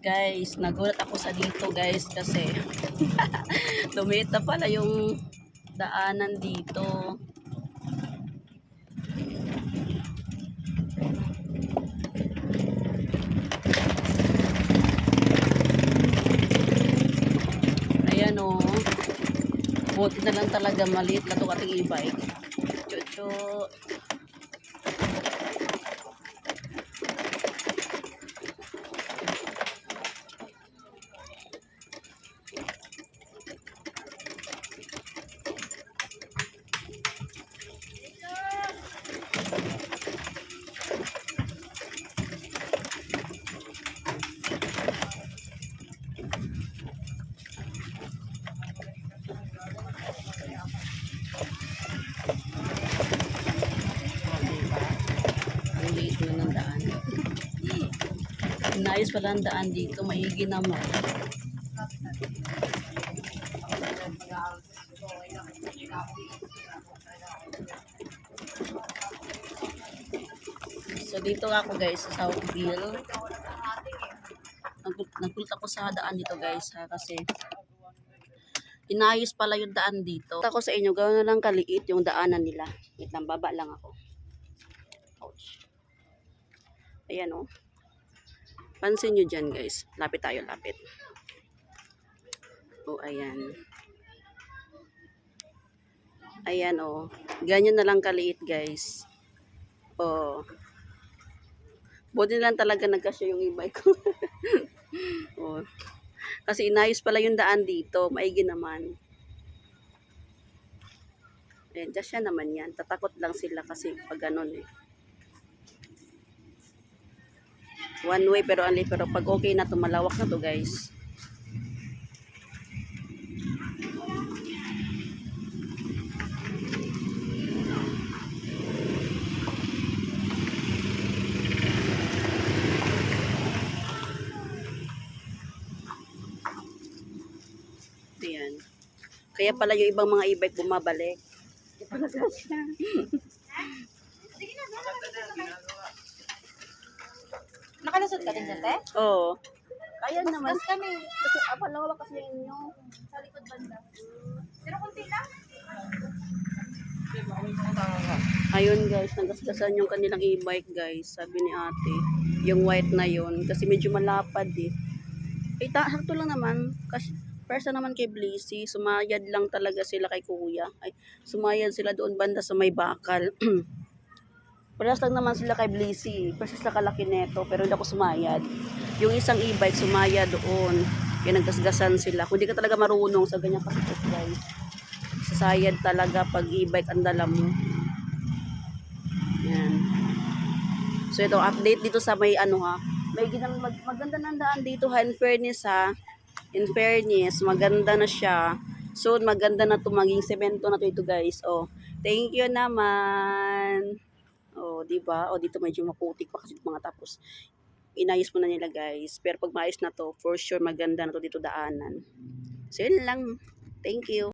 Guys, nagulat ako sa dito guys kasi lumita pala yung daanan dito. Ayan o. Buti na lang talaga maliit na ito ating e-bike. Chucho. Inayos pala ang daan dito, maigi naman. So dito ako guys sa Southville. Nagulat ako sa daan dito guys ha, kasi inayos pala yung daan dito. Ako sa inyo, gawin na lang kaliit yung daanan nila. Wait lang, baba lang ako. Ouch. Ayan o. Pansin nyo dyan guys. Lapit tayo, lapit. O, ayan. Ayan o. Ganyan na lang kaliit guys. O. Buti lang talaga nagkasya yung e-bike ko. O. Kasi inayos pala yung daan dito. Maigi naman. Ayan, siya naman yan. Tatakot lang sila kasi pag ganun eh. One way pero pag okay na to, malawak na to guys. Ayan. Kaya pala yung ibang mga e-bike bumabalik. Nakalusot ka din dyan, te? Oo. Kaya naman. Mas kami. Kasi apalawak kasi inyo. Sa likod banda. Pero kunti lang. Ayun guys, nagasgasan yung kanilang e-bike guys. Sabi ni ate. Yung white na yun. Kasi medyo malapad eh. Eh, sakto lang naman. Kasi first naman kay Blissy, sumayad lang talaga sila kay kuya. Ay, sumayad sila doon banda sa may bakal. Parehas lang naman sila kay Blissy. First sa kalaki neto, pero hindi ako sumayad. Yung isang e-bike sumaya doon. Kaya nagkasgasan sila. Kung di ka talaga marunong sa ganyan kasikot guys. Sasayad talaga pag e-bike ang dala mo. Yan. So ito, update dito sa may ano ha. May maganda ng daan dito ha. In fairness ha. In fairness, maganda na siya. So maganda na to, maging semento na to ito guys. Oh, thank you naman. Oh, di ba? Oh, dito medyo maputik pa kasi mga tapos inayos mo na nila guys. Pero pag maayos na to, for sure maganda na to dito daanan. So yun lang. Thank you.